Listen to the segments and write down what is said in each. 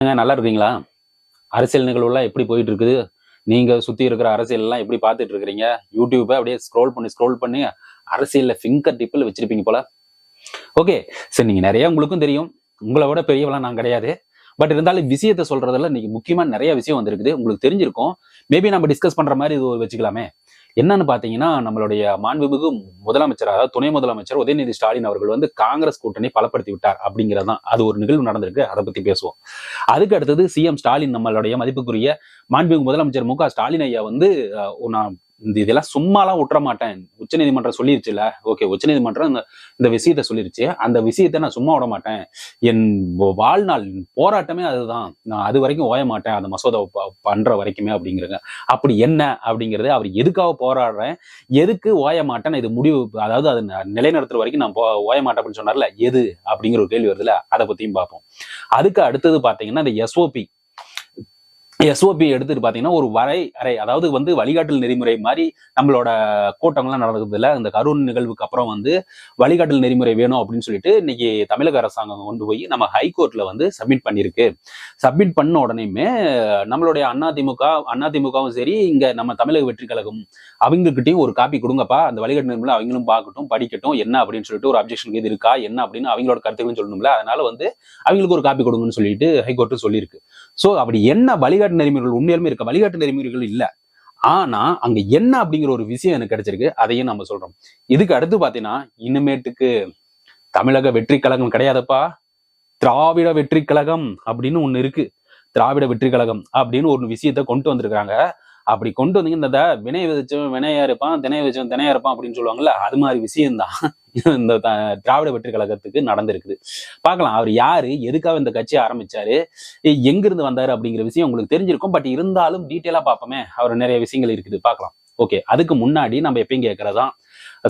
நல்லா இருக்கீங்களா? அரசியல் நிகழ்வுலாம் எப்படி போயிட்டு இருக்குது? நீங்க சுத்தி இருக்கிற அரசியல் எல்லாம் எப்படி பார்த்துட்டு இருக்கிறீங்க? யூடியூப அப்படியே ஸ்க்ரோல் பண்ணி அரசியல்ல ஃபிங்கர் டிப்ல வச்சிருப்பீங்க போல. ஓகே. சரி, நீங்க நிறைய உங்களுக்கும் தெரியும். உங்கள விட பெரியவலாம் நான் கிடையாது. பட் இருந்தாலும் விஷயத்த சொல்றதுல இன்னைக்கு முக்கியமா நிறைய விஷயம் வந்திருக்குது. உங்களுக்கு தெரிஞ்சிருக்கும். மேபி நம்ம டிஸ்கஸ் பண்ற மாதிரி இது வச்சுக்கலாமே. என்னன்னு பாத்தீங்கன்னா, நம்மளுடைய மாண்புமிகு முதலமைச்சர், அதாவது துணை முதலமைச்சர் உதயநிதி ஸ்டாலின் அவர்கள் வந்து காங்கிரஸ் கூட்டணி பலப்படுத்தி விட்டார் அப்படிங்கிறதான். அது ஒரு நிகழ்வு நடந்திருக்கு. அதை பத்தி பேசுவோம். அதுக்கு அடுத்தது சிஎம் ஸ்டாலின், நம்மளுடைய மதிப்புக்குரிய மாண்புமிகு முதலமைச்சர் மு க ஸ்டாலின் ஐயா வந்து நான் இதெல்லாம் சும்மாலாம் விட்டுற மாட்டேன். உச்சநீதிமன்றம் சொல்லிருச்சுல. ஓகே, உச்சநீதிமன்றம் இந்த விஷயத்த சொல்லிருச்சு. அந்த விஷயத்த நான் சும்மா விட மாட்டேன். என் வாழ்நாள் போராட்டமே அதுதான். நான் அது வரைக்கும் ஓய மாட்டேன், அந்த மசோதா பண்ற வரைக்குமே அப்படிங்கிறங்க. அப்படி என்ன அப்படிங்கிறது, அவர் எதுக்காக போராடுறேன், எதுக்கு ஓய மாட்டேன், இது முடிவு, அதாவது அது நிலைநிறுத்துற வரைக்கும் நான் ஓய மாட்டேன் அப்படின்னு சொன்னார்ல, எது அப்படிங்கிற ஒரு கேள்வி வருதுல, அதை பத்தியும் பார்ப்போம். அதுக்கு அடுத்தது பாத்தீங்கன்னா இந்த எஸ்ஓபி எடுத்துட்டு பாத்தீங்கன்னா ஒரு வரையறை, அதாவது வந்து வழிகாட்டல் நெறிமுறை மாதிரி நம்மளோட கூட்டங்கள்லாம் நடக்குது இல்ல. இந்த கரூர் நிகழ்வுக்கு அப்புறம் வந்து வழிகாட்டல் நெறிமுறை வேணும் அப்படின்னு சொல்லிட்டு இன்னைக்கு தமிழக அரசாங்கம் கொண்டு போய் நம்ம ஹைகோர்ட்ல வந்து சப்மிட் பண்ணிருக்கு. சப்மிட் பண்ண உடனேயுமே நம்மளுடைய அதிமுகவும் சரி, இங்க நம்ம தமிழக வெற்றி கழகம் அவங்ககிட்டயும் ஒரு காப்பி கொடுங்கப்பா, அந்த வழிகாட்டு நெறிமுறை அவங்களும் பார்க்கட்டும், படிக்கட்டும், என்ன அப்படின்னு சொல்லிட்டு ஒரு அப்ஜெக்ஷன் இது இருக்கா என்ன அப்படின்னு அவங்களோட கருத்துக்களும் சொல்லணும்ல. அதனால வந்து அவங்களுக்கு ஒரு காப்பி கொடுங்கன்னு சொல்லிட்டு ஹைகோர்ட் சொல்லியிருக்கு. சோ அப்படி என்ன வழிகாட்டு நெறிமுறைகள் உண்மையிலுமே இருக்க வழிகாட்டு நெறிமுறைகள் இல்ல. ஆனா அங்க என்ன அப்படிங்கிற ஒரு விஷயம் எனக்கு கிடைச்சிருக்கு. அதையும் நம்ம சொல்றோம். இதுக்கு அடுத்து பாத்தீங்கன்னா, இனிமேட்டுக்கு தமிழக வெற்றி கழகம் கிடையாதுப்பா, திராவிட வெற்றி கழகம் அப்படின்னு ஒண்ணு இருக்கு. திராவிட வெற்றி கழகம் அப்படின்னு ஒரு விஷயத்த கொண்டு வந்திருக்காங்க. அப்படி கொண்டு வந்தீங்க, இந்த வினை விதைச்சவன் வினையா இருப்பான், தினை விதைச்சவன் தினையா இருப்பான் அப்படின்னு சொல்லுவாங்கல்ல, அது மாதிரி விஷயம்தான் இந்த திராவிட வெற்றி கழகத்துக்கு நடந்திருக்குது. பார்க்கலாம், அவர் யாரு, எதுக்காக இந்த கட்சியை ஆரம்பிச்சாரு, எங்கிருந்து வந்தாரு அப்படிங்கிற விஷயம் உங்களுக்கு தெரிஞ்சிருக்கும். பட் இருந்தாலும் டீட்டெயிலா பார்ப்போமே, அவர் நிறைய விஷயங்கள் இருக்குது, பார்க்கலாம். ஓகே, அதுக்கு முன்னாடி நம்ம எப்பயும் கேட்கறதான்,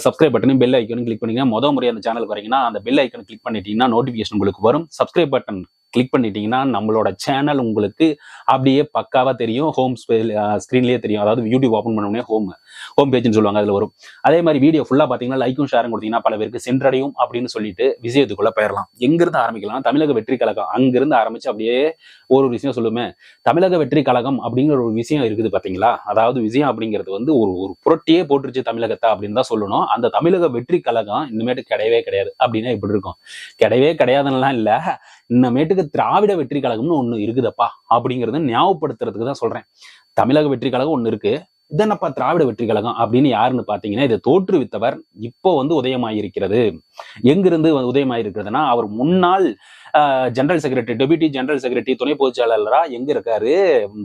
சப்ஸ்கிரைப் பட்டனையும் பெல் ஐக்கனும் கிளிக் பண்ணீங்கன்னா, முதல் முறை அந்த சேனலுக்கு வரீங்கன்னா அந்த பெல் ஐக்கனை கிளிக் பண்ணிட்டீங்கன்னா நோட்டிபிகேஷன் உங்களுக்கு வரும். சப்ஸ்கிரைப் பட்டன் கிளிக் பண்ணிட்டீங்கன்னா நம்மளோட சேனல் உங்களுக்கு அப்படியே பக்காவா தெரியும். ஹோம் ஸ்கிரீன்லயே தெரியும். அதாவது யூடியூப் ஓப்பன் பண்ண ஹோம் பேஜ்னு சொல்லுவாங்க, அதுல வரும். அதே மாதிரி வீடியோ ஃபுல்லா பாத்தீங்கன்னா லைக்கும் ஷேரும் கொடுத்தீங்கன்னா பல பேருக்கு சென்றடையும் அப்படின்னு சொல்லிட்டு விஷயத்துக்குள்ள போயிடலாம். எங்கிருந்து ஆரம்பிக்கலாம்? தமிழக வெற்றி கழகம் அங்கிருந்து ஆரம்பிச்சு அப்படியே ஒரு விஷயம் சொல்லுமே. தமிழக வெற்றி கழகம் அப்படிங்கிற ஒரு விஷயம் இருக்குது பாத்தீங்களா. அதாவது விஷயம் அப்படிங்கிறது வந்து ஒரு புரட்டியே போட்டுருச்சு தமிழகத்தை அப்படின்னு தான் சொல்லணும். அந்த தமிழக வெற்றி கழகம் இனிமேட்டு கிடையவே கிடையாது அப்படின்னா இப்படி இருக்கும். கிடையவே கிடையாதுன்னெல்லாம் இல்ல, இன்னமேட்டுக்கு திராவிட வெற்றி கழகம்னு ஒண்ணு இருக்குதப்பா அப்படிங்கறத ஞாபகப்படுத்துறதுக்கு தான் சொல்றேன். தமிழக வெற்றி கழகம் ஒண்ணு இருக்கு, இதென்னப்பா திராவிட வெற்றி கழகம் அப்படின்னு யாருன்னு பாத்தீங்கன்னா, இதை தோற்றுவித்தவர் இப்போ வந்து உதயமாயிருக்கிறது. எங்கிருந்து உதயமாயிருக்கிறதுனா, அவர் முன்னாள் general secretary, deputy general secretary, துணை பொதுச் செயலாளரா எங்க இருக்காரு,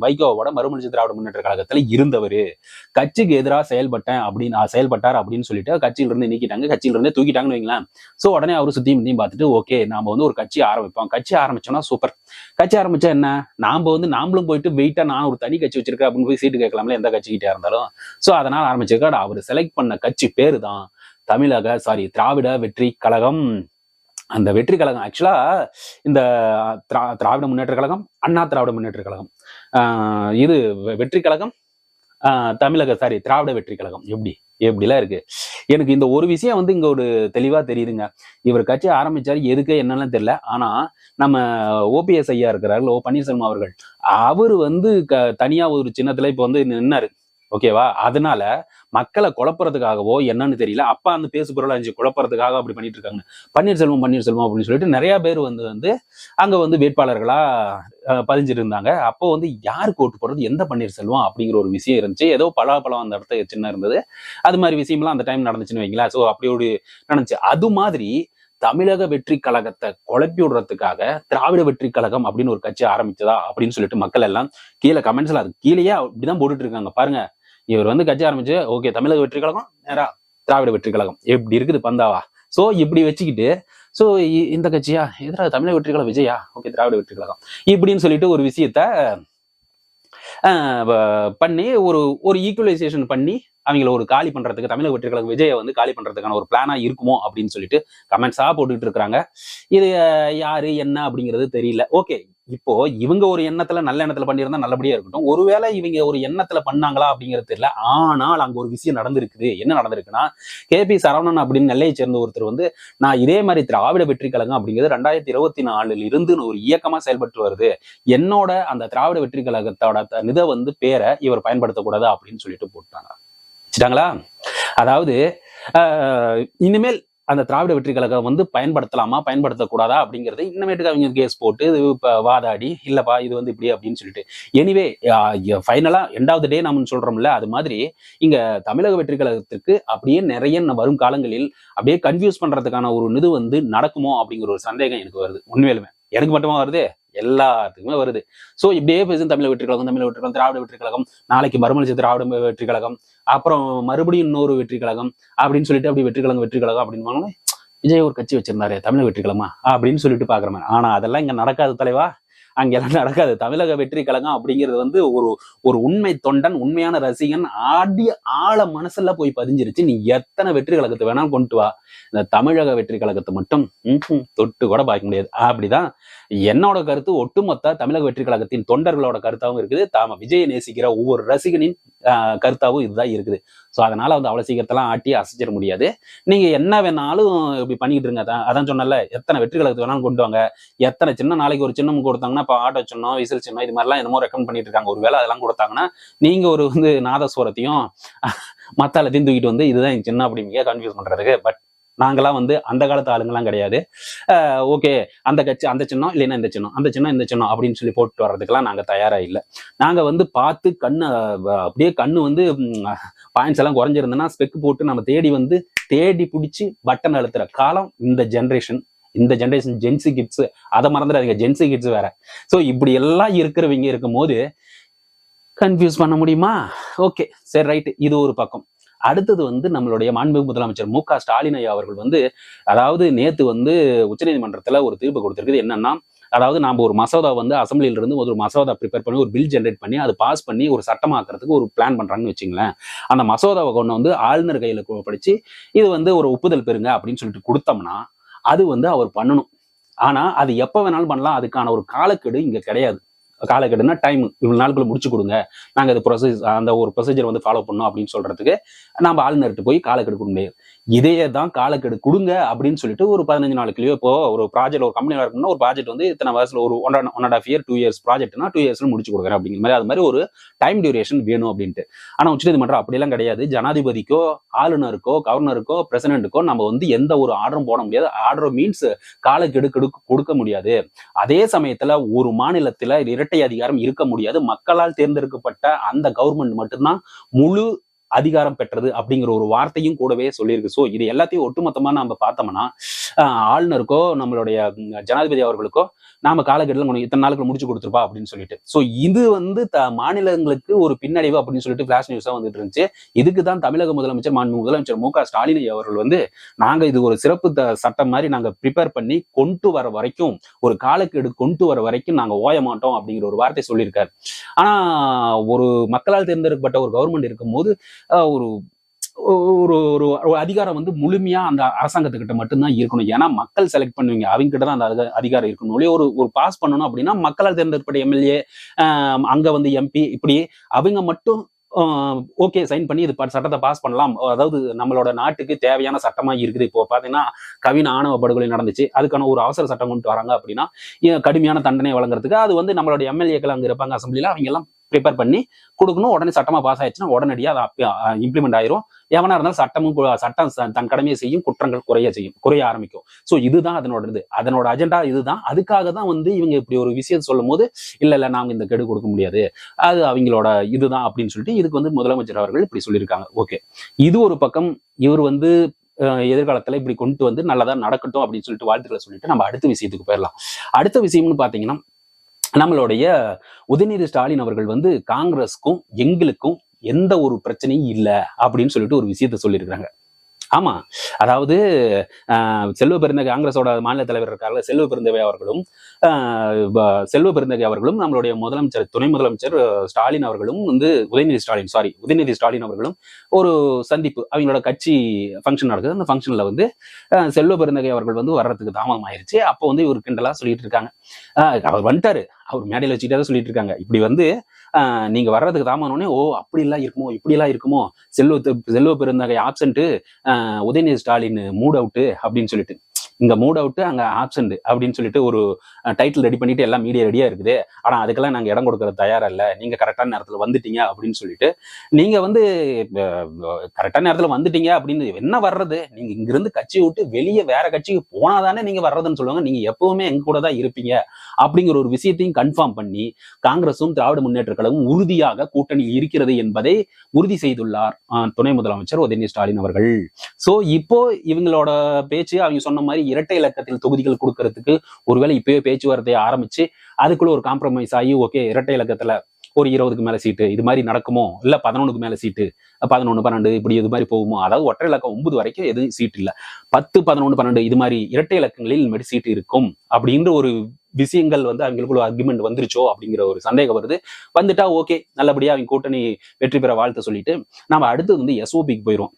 வைகோவோட மறுமலர்ச்சி திராவிட முன்னேற்ற கழகத்துல இருந்தவர். கட்சிக்கு எதிராக செயல்பட்டார் அப்படின்னு சொல்லிட்டு கட்சியில இருந்து நீக்கிட்டாங்க, கட்சியில இருந்தே தூக்கிட்டாங்கன்னு வைங்களேன். சோ உடனே அவரு சுத்தியும் முத்தியும் பார்த்துட்டு, ஓகே நாம வந்து ஒரு கட்சி ஆரம்பிப்போம், கட்சி ஆரம்பிச்சோம்னா சூப்பர். கட்சி ஆரம்பிச்சா என்ன, நாமளும் போயிட்டு வெயிட்டா நான் ஒரு தனி கட்சி வச்சிருக்கேன் அப்படின்னு போய் சீட்டு கேட்கலாம்ல, எந்த கட்சிக்கிட்டே இருந்தாலும். சோ அதனால ஆரம்பிச்சிருக்காரு. அவர் செலக்ட் பண்ண கட்சி பேரு தான் திராவிட வெற்றி கழகம். அந்த வெற்றி கழகம் ஆக்சுவலா இந்த திராவிட முன்னேற்ற கழகம், அண்ணா திராவிட முன்னேற்ற கழகம், இது வெற்றி கழகம், திராவிட வெற்றி கழகம். எப்படிலாம் இருக்கு. எனக்கு இந்த ஒரு விஷயம் வந்து இங்க ஒரு தெளிவா தெரியுதுங்க. இவர் கட்சி ஆரம்பிச்சாரு, எதுக்கு என்னன்னு தெரியல. ஆனா நம்ம ஓபிஎஸ் ஐயா இருக்கிறார்கள், ஓ பன்னீர்செல்வம் அவர்கள், அவரு வந்து தனியா ஒரு சின்னத்துல இப்ப வந்து நின்னாரு. ஓகேவா. அதனால மக்களை குழப்பறதுக்காகவோ என்னன்னு தெரியல, அப்பா அந்த பேசு பொருள் அஞ்சு குழப்பறதுக்காக அப்படி பண்ணிட்டு இருக்காங்க. பன்னீர்செல்வம் அப்படின்னு சொல்லிட்டு நிறைய பேர் வந்து அங்க வந்து வேட்பாளர்களா பதிஞ்சிட்டு இருந்தாங்க. அப்போ வந்து யாருக்கு ஓட்டு போடுறது, எந்த பன்னீர்செல்வம் அப்படிங்கிற ஒரு விஷயம் இருந்துச்சு. ஏதோ பலாப்பழம் அந்த இடத்த சின்ன இருந்தது. அது மாதிரி விஷயம்லாம் அந்த டைம் நடந்துச்சுன்னு வைங்களேன். சோ அப்படி ஒரு நடந்துச்சு. அது மாதிரி தமிழக வெற்றி கழகத்தை குழப்பி விடுறதுக்காக திராவிட வெற்றி கழகம் அப்படின்னு ஒரு கட்சி ஆரம்பிச்சதா அப்படின்னு சொல்லிட்டு மக்கள் எல்லாம் கீழே கமெண்ட்ஸ்ல அது கீழேயே அப்படிதான் போட்டுட்டு இருக்காங்க. பாருங்க, இவர் வந்து கட்சி ஆரம்பிச்சு, ஓகே தமிழக வெற்றி கழகம் நேரா திராவிட வெற்றி கழகம், எப்படி இருக்குது பந்தாவா. சோ இப்படி வச்சுக்கிட்டு, சோ இந்த கட்சியா எதிராக தமிழக வெற்றி கழகம் விஜயா, ஓகே திராவிட வெற்றி கழகம் இப்படின்னு சொல்லிட்டு ஒரு விஷயத்த பண்ணி ஒரு ஈக்குவலைசேஷன் பண்ணி அவங்கள ஒரு காலி பண்றதுக்கு, தமிழக வெற்றி கழகம் விஜயை வந்து காலி பண்றதுக்கான ஒரு பிளானா இருக்குமோ அப்படின்னு சொல்லிட்டு கமெண்ட்ஸா போட்டுட்டு இருக்காங்க. இது யாரு என்ன அப்படிங்கிறது தெரியல. ஓகே, இப்போ இவங்க ஒரு எண்ணத்துல நல்ல எண்ணத்துல பண்ணியிருந்தா நல்லபடியா இருக்கட்டும். ஒருவேளை இவங்க ஒரு எண்ணத்துல பண்ணாங்களா அப்படிங்கிறது தெரியல. ஆனால் அங்க ஒரு விஷயம் நடந்திருக்குது. என்ன நடந்திருக்குன்னா, KP சரவணன் அப்படின்னு நெல்லையை சேர்ந்த ஒருத்தர் வந்து, நான் இதே மாதிரி திராவிட வெற்றி கழகம் அப்படிங்கிறது 2024 இருந்து ஒரு இயக்கமா செயல்பட்டு வருது. என்னோட அந்த திராவிட வெற்றி கழகத்தோட இதை வந்து பேரை இவர் பயன்படுத்தக்கூடாது அப்படின்னு சொல்லிட்டு போட்டாங்க. வச்சுட்டாங்களா? அதாவது இனிமேல் அந்த திராவிட வெற்றி கழகம் வந்து பயன்படுத்தலாமா பயன்படுத்தக்கூடாதா அப்படிங்கறது இன்னமேட்டுக்கு அவங்க கேஸ் போட்டு இப்ப வாதாடி இல்லப்பா இது வந்து இப்படி அப்படின்னு சொல்லிட்டு எனிவே ஃபைனலா எண்டாவது டே நம்ம சொல்றோம்ல, அது மாதிரி இங்க தமிழக வெற்றி கழகத்திற்கு அப்படியே நிறைய வரும் காலங்களில் அப்படியே கன்ஃபியூஸ் பண்றதுக்கான ஒரு இது வந்து நடக்குமோ அப்படிங்கிற ஒரு சந்தேகம் எனக்கு வருது. உண்மையிலுமே எனக்கு மட்டுமா வருது, எல்லாத்துக்குமே வருது. சோ இப்படியே பேசும் தமிழக வெற்றி கழகம், தமிழக வெற்றி கழகம், திராவிட வெற்றி கழகம், நாளைக்கு மறுமலர்ச்சி திராவிட வெற்றி கழகம், அப்புறம் மறுபடியும் இன்னொரு வெற்றி கழகம் அப்படின்னு சொல்லிட்டு அப்படி வெற்றி கழகம் அப்படின்னு விஜய் ஒரு கட்சி வச்சிருந்தாரு தமிழக வெற்றி கழகமா அப்படின்னு சொல்லிட்டு பாக்குற மாதிரி. ஆனா அதெல்லாம் இங்க நடக்காது தலைவா, அங்கெல்லாம் நடக்காது. தமிழக வெற்றி கழகம் அப்படிங்கிறது வந்து ஒரு உண்மை தொண்டன், உண்மையான ரசிகன் ஆழ மனசுல போய் பதிஞ்சிருச்சு. நீ எத்தனை வெற்றி கழகத்தை வேணாலும் கொண்டு வா, இந்த தமிழக வெற்றி கழகத்தை மட்டும் தொட்டு கூட பார்க்க முடியாது. அப்படிதான் என்னோட கருத்து. ஒட்டுமொத்த தமிழக வெற்றி கழகத்தின் தொண்டர்களோட கருத்தாவும் இருக்குது, தாம விஜயை நேசிக்கிற ஒவ்வொரு ரசிகனின் கருத்தாவும் இதுதான் இருக்குது. ஸோ அதனால வந்து அவ்வளவு சீக்கிரத்தெல்லாம் ஆட்டி அசைச்சிட முடியாது. நீங்க என்ன வேணாலும் இப்படி பண்ணிக்கிட்டு இருங்க. அதான் சொன்னல, எத்தனை வெற்றி கழகத்தை வேணாலும் கொண்டு வாங்க, எத்தனை சின்ன நாளைக்கு ஒரு சின்னம் கொடுத்தாங்கன்னா இப்போ ஆட்டோ சின்னம், விசில் சின்னம், இது மாதிரிலாம் என்னமோ ரெக்கமெண்ட் பண்ணிட்டு இருக்காங்க. ஒரு வேளை அதெல்லாம் கொடுத்தாங்கன்னா நீங்க ஒரு வந்து நாதஸ்வரத்தையும் மத்தாலத்தையும் தூக்கிட்டு வந்து இதுதான் என் சின்ன அப்படிங்க கன்ஃபியூஸ் பண்றதுக்கு. பட் நாங்கெல்லாம் வந்து அந்த காலத்து ஆளுங்கெல்லாம் கிடையாது. ஓகே அந்த கட்சி அந்த சின்னம் இல்லைன்னா இந்த சின்னம், அந்த சின்னம் இந்த சின்னம் அப்படின்னு சொல்லி போட்டு வர்றதுக்கெல்லாம் நாங்க தயாரா இல்லை. நாங்க வந்து பார்த்து கண்ணு அப்படியே கண்ணு வந்து பாயிண்ட்ஸ் எல்லாம் குறைஞ்சிருந்தோன்னா ஸ்பெக் போட்டு நம்ம தேடி பிடிச்சி பட்டன் அழுத்துற காலம் இந்த ஜென்ரேஷன் ஜென்சி கிட்ஸ். அதை மறந்துடாதீங்க, ஜென்சி கிட்ஸ் வேற. ஸோ இப்படி எல்லாம் இருக்கிறவங்க இருக்கும் போது கன்ஃபியூஸ் பண்ண முடியுமா? ஓகே சரி ரைட்டு, இது ஒரு பக்கம். அடுத்தது வந்து நம்மளுடைய மாண்புமிகு முதலமைச்சர் மு க ஸ்டாலின் ஐயா அவர்கள் வந்து, அதாவது நேத்து வந்து உச்சநீதிமன்றத்துல ஒரு தீர்ப்பு கொடுத்திருக்குது. என்னன்னா, அதாவது நாம ஒரு மசோதா வந்து அசம்பிளில இருந்து ஒரு மசோதா ப்ரிப்பேர் பண்ணி ஒரு பில் ஜென்ரேட் பண்ணி அதை பாஸ் பண்ணி ஒரு சட்டமாக்குறதுக்கு ஒரு பிளான் பண்றாங்கன்னு வச்சுங்களேன். அந்த மசோதாவை கொண்டு வந்து ஆளுநர் கையில படிச்சு இது வந்து ஒரு ஒப்புதல் பெறுங்க அப்படின்னு சொல்லிட்டு கொடுத்தோம்னா அது வந்து அவர் பண்ணணும். ஆனா அது எப்ப வேணாலும் பண்ணலாம், அதுக்கான ஒரு காலக்கெடு இங்க கிடையாது. காலக்கெடுனா டைம், இவ்வளவு நாளுக்குள்ள முடிச்சு கொடுங்க, நாங்க அது அந்த ஒரு ப்ரொசீஜர் வந்து ஃபாலோ பண்ணோம் அப்படின்னு சொல்றதுக்கு நம்ம ஆளுநர்கிட்ட போய் காலக்கெடு கொடுக்க முடியாது. இதையே தான் காலக்கெடு கொடுங்க அப்படின்னு சொல்லிட்டு ஒரு 15 நாளுக்குள்ளேயோ, இப்போ ஒரு ப்ராஜெக்ட் ஒரு கம்பெனி இருக்குன்னா ஒரு ப்ராஜெக்ட் வந்து இத்தனை வருஷத்துல ஒரு 1.5 இயர் 2 இயர்ஸ் ப்ராஜெக்ட்னா 2 இயர்ஸ்ல முடிச்சு கொடுக்குறேன் அப்படிங்கிற மாதிரி, அது மாதிரி ஒரு டைம் டியூரேஷன் வேணும் அப்படின்ட்டு. ஆனா உச்சநீதிமன்றம் அப்படியெல்லாம் கிடையாது. ஜனாதிபதிக்கோ ஆளுநருக்கோ கவர்னருக்கோ பிரசிடென்ட்டுக்கோ நம்ம வந்து எந்த ஒரு ஆர்டரும் போட முடியாது. ஆர்டர் மீன்ஸ் காலக்கெடு கொடுக்க முடியாது. அதே சமயத்துல ஒரு மாநிலத்துல இரட்டை அதிகாரம் இருக்க முடியாது. மக்களால் தேர்ந்தெடுக்கப்பட்ட அந்த கவர்மெண்ட் மட்டும்தான் முழு அதிகாரம் பெற்றது அப்படிங்கிற ஒரு வார்த்தையும் கூடவே சொல்லியிருக்கு. ஸோ இது எல்லாத்தையும் ஒட்டுமொத்தமா நம்ம பார்த்தோம்னா ஆளுநருக்கோ நம்மளுடைய ஜனாதிபதி அவர்களுக்கோ நாம காலக்கெடுல இத்தனை நாளுக்கு முடிச்சு கொடுத்துருப்பா அப்படின்னு சொல்லிட்டு. ஸோ இது வந்து மாநிலங்களுக்கு ஒரு பின்னடைவு அப்படின்னு சொல்லிட்டு பிளாஷ் நியூஸா வந்துட்டு இருந்துச்சு. இதுக்கு தான் தமிழக முதலமைச்சர் முதலமைச்சர் மு க ஸ்டாலின் அவர்கள் வந்து நாங்க இது ஒரு சிறப்பு சட்டம் மாதிரி நாங்க ப்ரிப்பேர் பண்ணி கொண்டு வர வரைக்கும், ஒரு காலக்கெடு கொண்டு வர வரைக்கும் நாங்க ஓய மாட்டோம் அப்படிங்கிற ஒரு வார்த்தை சொல்லியிருக்காரு. ஆனா ஒரு மக்களால் தேர்ந்தெடுக்கப்பட்ட ஒரு கவர்மெண்ட் இருக்கும் போது ஒரு ஒரு அதிகாரம் வந்து முழுமையா அந்த அரசாங்கத்துக்கிட்ட மட்டும்தான் இருக்கணும். ஏன்னா மக்கள் செலக்ட் பண்ணுவீங்க, அவங்க கிட்ட தான் அந்த அதிகாரம் இருக்கணும். ஒரு பாஸ் பண்ணணும் அப்படின்னா மக்களால் தேர்ந்தெடுக்கப்பட்ட எம்எல்ஏ, அங்க வந்து எம்பி, இப்படி அவங்க மட்டும் ஓகே சைன் பண்ணி இது சட்டத்தை பாஸ் பண்ணலாம். அதாவது நம்மளோட நாட்டுக்கு தேவையான சட்டமா இருக்குது. இப்போ பாத்தீங்கன்னா கவின் ஆணவ படுகொலை நடந்துச்சு, அதுக்கான ஒரு அவசர சட்டம் கொண்டு வராங்க அப்படின்னா கடுமையான தண்டனை வழங்குறதுக்கு அது வந்து நம்மளோட எம்எல்ஏக்கள் அங்க இருப்பாங்க அசம்பிளில, அவங்க எல்லாம் ப்ரிப்பேர் பண்ணி கொடுக்கணும். உடனே சட்டமா பாஸ் ஆயிடுச்சுன்னா உடனடியாக அது இம்ப்ளிமெண்ட் ஆயிரும். எவனா இருந்தாலும் சட்டம் தன் கடமையை செய்யும், குற்றங்கள் குறைய ஆரம்பிக்கும். ஸோ இதுதான் அதனோட அஜெண்டா இதுதான். அதுக்காக தான் வந்து இவங்க இப்படி ஒரு விஷயம் சொல்லும் போது இல்ல நாங்க இந்த கெடு கொடுக்க முடியாது, அது அவங்களோட இதுதான் அப்படின்னு சொல்லிட்டு இதுக்கு வந்து முதலமைச்சர் அவர்கள் இப்படி சொல்லியிருக்காங்க. ஓகே, இது ஒரு பக்கம். இவர் வந்து எதிர்காலத்துல இப்படி கொண்டு வந்து நல்லதா நடக்கட்டும் அப்படின்னு சொல்லிட்டு வாழ்த்துக்களை சொல்லிட்டு நம்ம அடுத்த விஷயத்துக்கு போயிடலாம். அடுத்த விஷயம்னு பாத்தீங்கன்னா, நம்மளுடைய உதயநிதி ஸ்டாலின் அவர்கள் வந்து காங்கிரஸ்க்கும் எங்களுக்கும் எந்த ஒரு பிரச்சனையும் இல்லை அப்படின்னு சொல்லிட்டு ஒரு விஷயத்த சொல்லியிருக்காங்க. ஆமா, அதாவது செல்வ பெருந்தகை காங்கிரஸோட மாநில தலைவர் இருக்காங்க செல்வ பெருந்தகை அவர்களும் நம்மளுடைய முதலமைச்சர் துணை முதலமைச்சர் ஸ்டாலின் அவர்களும் வந்து உதயநிதி ஸ்டாலின் அவர்களும் ஒரு சந்திப்பு, அவங்களோட கட்சி ஃபங்க்ஷன் நடக்குது. அந்த ஃபங்க்ஷன்ல வந்து செல்வ பெருந்தகை அவர்கள் வந்து வர்றதுக்கு தாமதம் ஆயிருச்சு. அப்போ வந்து இவர் கிண்டலா சொல்லிட்டு இருக்காங்க, அவர் வந்துட்டாரு அவர் மேடையில் வச்சுக்கிட்டே தான் சொல்லிட்டு இருக்காங்க. இப்படி வந்து நீங்க வர்றதுக்கு தாமனோடனே ஓ அப்படி எல்லாம் இருக்குமோ இப்படி எல்லாம் இருக்குமோ, செல்வ பெருந்தகை absent, Udhayanidhi Stalin mood out அப்படின்னு சொல்லிட்டு, இங்க மூட் அவுட் அங்க ஆப்சண்ட் அப்படின்னு சொல்லிட்டு ஒரு டைட்டில் ரெடி பண்ணிட்டு எல்லாம் மீடியா ரெடியா இருக்குது. ஆனா அதுக்கெல்லாம் நாங்க இடம் கொடுக்கறது தயாரா இல்ல, நீங்க கரெக்டான நேரத்துல வந்துட்டீங்க அப்படின்னு சொல்லிட்டு, நீங்க வந்து கரெக்டான நேரத்துல வந்துட்டீங்க அப்படின்னு என்ன வர்றது, நீங்க இங்கிருந்து கட்சியை விட்டு வெளியே வேற கட்சிக்கு போனாதானே நீங்க வர்றதுன்னு சொல்லுவாங்க. நீங்க எப்பவுமே எங்க கூட தான் இருப்பீங்க அப்படிங்கிற ஒரு விஷயத்தையும் கன்ஃபார்ம் பண்ணி காங்கிரசும் திராவிட முன்னேற்ற கழகமும் உறுதியாக கூட்டணி இருக்கிறது என்பதை உறுதி செய்துள்ளார் துணை முதலமைச்சர் உதயநிதி ஸ்டாலின் அவர்கள். சோ இப்போ இவங்களோட பேச்சு அவங்க சொன்ன மாதிரி இரட்டை இலக்கத்தில் தொகுதிகள் கொடுக்கறதுக்கு ஒருவேளை இப்பவே பேச்சுவார்த்தையை ஆரம்பிச்சு அதுக்குள்ள ஒரு காம்ப்ரமைஸ் ஆகி ஓகே இரட்டை இலக்கத்துல ஒரு 20க்கு மேல சீட்டு இது மாதிரி நடக்குமோ, இல்ல 11க்கு மேல சீட்டு 11, 12 இப்படி இது மாதிரி போகுமோ, அதாவது ஒற்றை இலக்கம் 9 வரைக்கும் எதுவும் சீட் இல்ல, 10, 11, 12 இது மாதிரி இரட்டை இலக்கங்களில் இனிமேல் சீட்டு இருக்கும் அப்படின்ற ஒரு விஷயங்கள் வந்து அவங்களுக்குள்ள ஆர்குமெண்ட் வந்துருச்சோ அப்படிங்கிற ஒரு சந்தேகம் வருது. வந்துட்டா ஓகே, நல்லபடியா அவங்க கூட்டணி வெற்றி பெற வாழ்த்து சொல்லிட்டு நம்ம அடுத்தது வந்து எஸ்ஓபிக்கு போயிடும்.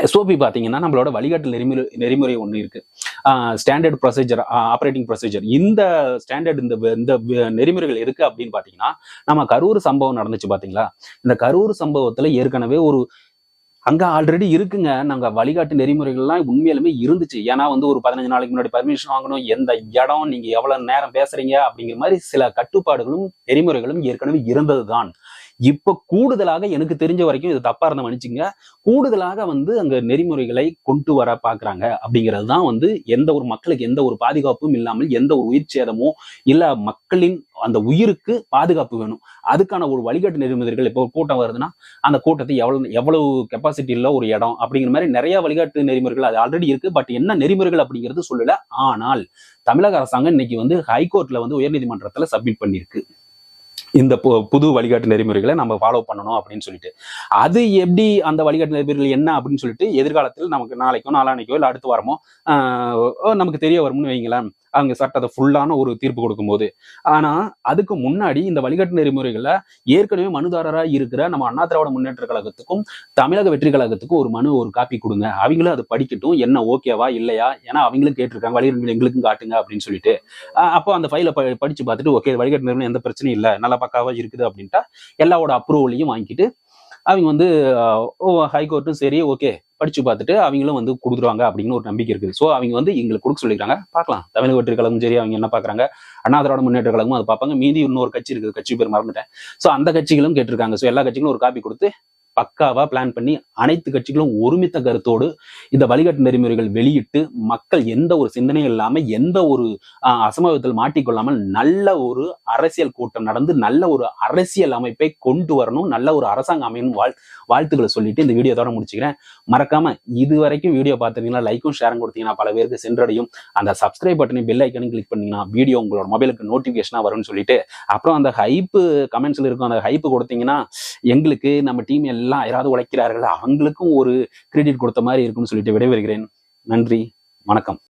எஸ்ஓபி பார்த்தீங்கன்னா நம்மளோட வழிகாட்டு நெறிமுறை ஒன்று இருக்கு, ஸ்டாண்டர்ட் ப்ரொசீஜர், ஆப்ரேட்டிங் ப்ரொசீஜர். இந்த ஸ்டாண்டர்ட் இந்த நெறிமுறைகள் இருக்கு அப்படின்னு பார்த்தீங்கன்னா, நம்ம கரூர் சம்பவம் நடந்துச்சு பார்த்தீங்களா, இந்த கரூர் சம்பவத்துல ஏற்கனவே ஒரு அங்க ஆல்ரெடி இருக்குங்க. நாங்க வழிகாட்டு நெறிமுறைகள்லாம் உண்மையிலுமே இருந்துச்சு. ஏன்னா வந்து ஒரு 15 நாளைக்கு முன்னாடி பர்மிஷன் வாங்கணும், எந்த இடம், நீங்க எவ்வளவு நேரம் பேசுறீங்க அப்படிங்கிற மாதிரி சில கட்டுப்பாடுகளும் நெறிமுறைகளும் ஏற்கனவே இருந்ததுதான். இப்ப கூடுதலாக எனக்கு தெரிஞ்ச வரைக்கும், இது தப்பா இருந்த மன்னிச்சுங்க, கூடுதலாக வந்து அங்க நெறிமுறைகளை கொண்டு வர பாக்குறாங்க அப்படிங்கிறது தான் வந்து எந்த ஒரு மக்களுக்கு எந்த ஒரு பாதுகாப்பும் இல்லாமல், எந்த ஒரு உயிர் சேதமோ இல்ல மக்களின் அந்த உயிருக்கு பாதுகாப்பு வேணும், அதுக்கான ஒரு வழிகாட்டு நெறிமுறைகள். இப்போ கூட்டம் வருதுன்னா அந்த கூட்டத்தை எவ்வளவு கெப்பாசிட்டியில ஒரு இடம் அப்படிங்கிற மாதிரி நிறைய வழிகாட்டு நெறிமுறைகள் அது ஆல்ரெடி இருக்கு. பட் என்ன நெறிமுறைகள் அப்படிங்கிறது சொல்லல. ஆனால் தமிழக அரசாங்கம் இன்னைக்கு வந்து ஹைகோர்ட்ல வந்து உயர்நீதிமன்றத்துல சப்மிட் பண்ணிருக்கு இந்த புது வழிகாட்டு நெறிமுறைகளை நம்ம ஃபாலோ பண்ணணும் அப்படின்னு சொல்லிட்டு. அது எப்படி அந்த வழிகாட்டு நெறிமுறைகள் என்ன அப்படின்னு சொல்லிட்டு எதிர்காலத்தில் நமக்கு நாளைக்கோ நாளானைக்கோ இல்லை அடுத்த வாரமோ நமக்கு தெரிய வரும்னு வைங்களேன், அவங்க சட்டத்தை ஃபுல்லான ஒரு தீர்ப்பு கொடுக்கும்போது. ஆனா அதுக்கு முன்னாடி இந்த வழிகாட்டு நெறிமுறைகள்ல ஏற்கனவே மனுதாரராக இருக்கிற நம்ம அண்ணா திராவிட முன்னேற்ற கழகத்துக்கும் தமிழக வெற்றி கழகத்துக்கும் ஒரு காப்பி கொடுங்க, அவங்களும் அதை படிக்கட்டும், என்ன ஓகேவா இல்லையா, ஏன்னா அவங்களும் கேட்டிருக்காங்க வழிகாட்டு எங்களுக்கும் காட்டுங்க அப்படின்னு சொல்லிட்டு. அப்போ அந்த ஃபைலை படிச்சு பார்த்துட்டு ஓகே வழிகாட்டு நெறிமுறை எந்த பிரச்சனையும் இல்லை, நல்லா பக்காவா இருக்குது அப்படின்ட்டா எல்லாவோட அப்ரூவலையும் வாங்கிட்டு அவங்க வந்து ஹைகோர்ட்டும் சரி ஓகே படிச்சு பார்த்துட்டு அவங்களும் வந்து கொடுத்துருவாங்க அப்படின்னு ஒரு நம்பிக்கை இருக்குது. ஸோ அவங்க வந்து எங்களுக்கு கொடுக்க சொல்லிக்கிறாங்க, பார்க்கலாம். தமிழக வெற்றி கழகம் சரி அவங்க என்ன பார்க்குறாங்க, அண்ணா திராவிட முன்னேற்ற கழகமும் அதை பார்ப்பாங்க. மீதி இன்னொரு கட்சி இருக்குது, கட்சி பேர் மறந்துட்டேன். ஸோ அந்த கட்சிகளும் கேட்டிருக்காங்க. ஸோ எல்லா கட்சிகளும் ஒரு காப்பி கொடுத்து பக்காவா பிளான் பண்ணி அனைத்து கட்சிகளும் ஒருமித்த கருத்தோடு இந்த வழிகாட்டு நெறிமுறைகள் வெளியிட்டு மக்கள் எந்த ஒரு சிந்தனையும் இல்லாம எந்த ஒரு அசம்பாவிதத்தில் மாட்டிக்கொள்ளாமல் நல்ல ஒரு அரசியல் கூட்டம் நடந்து நல்ல ஒரு அரசியல் அமைப்பை கொண்டு வரணும், நல்ல ஒரு அரசாங்கம் அமையணும் வாழ்த்துக்களை சொல்லிட்டு இந்த வீடியோ தோட முடிச்சுக்கிறேன். மறக்காம இது வரைக்கும் வீடியோ பார்த்துருந்தீங்கன்னா லைக்கும் ஷேரும் கொடுத்தீங்கன்னா பல பேருக்கு சென்றடையும். அந்த சப்ஸ்கிரைப் பட்டனை பெல் ஐக்கனையும் கிளிக் பண்ணீங்கன்னா வீடியோ உங்களோட மொபைலுக்கு நோட்டிபிகேஷனா வரும்னு சொல்லிட்டு, அப்புறம் அந்த ஹைப்பு கமெண்ட்ஸ்ல இருக்கும், அந்த ஹைப்பு கொடுத்தீங்கன்னா எங்களுக்கு நம்ம டீம் எல்லாம் யாராவது உழைக்கிறார்கள் அவங்களுக்கும் ஒரு கிரெடிட் கொடுத்த மாதிரி இருக்கும்னு சொல்லிட்டு விடைபெறுகிறேன். நன்றி, வணக்கம்.